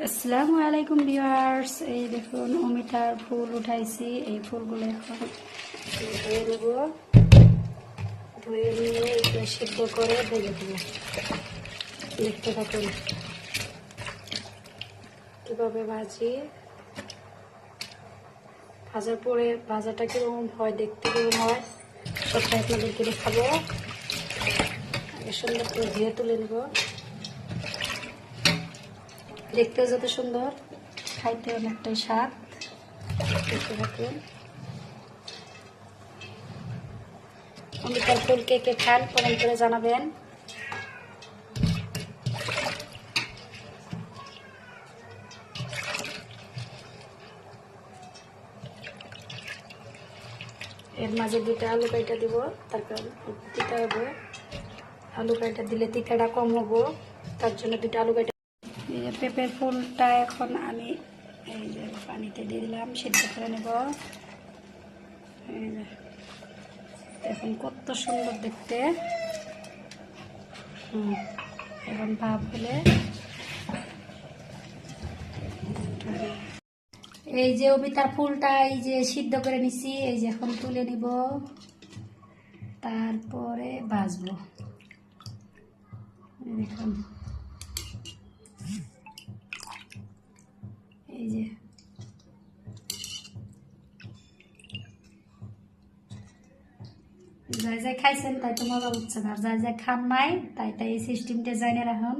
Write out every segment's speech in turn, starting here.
আসসালামু আলাইকুম ভিউয়ার্স, এই দেখুন অমিতার ফুল উঠাইছি। এই ফুলগুলো এখন ধুয়ে নেব, ধুয়ে নিয়ে এগুলো সিদ্ধ করে ভেজে দেবো। দেখতে থাকুন কীভাবে ভাজি। ভাজার পরে ভাজাটা কীরকম হয়, দেখতে কীরকম হয় সবটাই আপনাদেরকে দেখাবো। আগে সুন্দর করে ধুয়ে তুলে নেব। দেখতেও যত সুন্দর, খাইতে অনেকটাই স্বাদ। দেখতে থাকুন। অমিতার ফুল কে কে খান কমেন্ট করে জানাবেন। এর মাঝে দুটো আলু কাইটা দিব, তারপর তিতা হবে। আলু কাইটা দিলে তিতাটা কম হবো, তার জন্য দুটো আলু কাইটা। এই যে পেঁপের ফুলটা এখন আমি এই যে পানিতে দিয়ে দিলাম, সিদ্ধ করে নেব। এই যে এখন কত সুন্দর দেখতে। এখন ভাব হলে এই যে অমিতার ফুলটা এই যে সিদ্ধ করে নিছি, এই যে এখন তুলে নিব, তারপরে ভাজবো। দেখুন এই যে যাই যাই খাইছেন তাই তো মজা বুঝছেন, আর যাই যাই খান নাই তাই তাই এই সিস্টেমটা জানে রাখুন,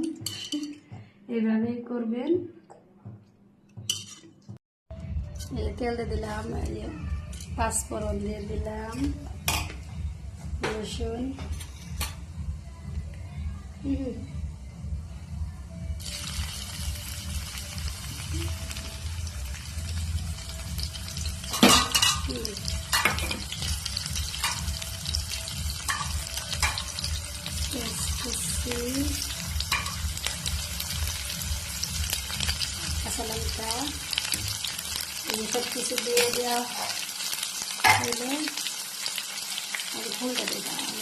এইভাবেই করবেন। তেল দিয়ে দিলাম, এই যে পাঁচফোড়ন দিয়ে দিলাম, রসুন, কাঁচা লঙ্কা, সব কিছু দিয়ে দেওয়া হলে আমি ফুলটা দিলাম।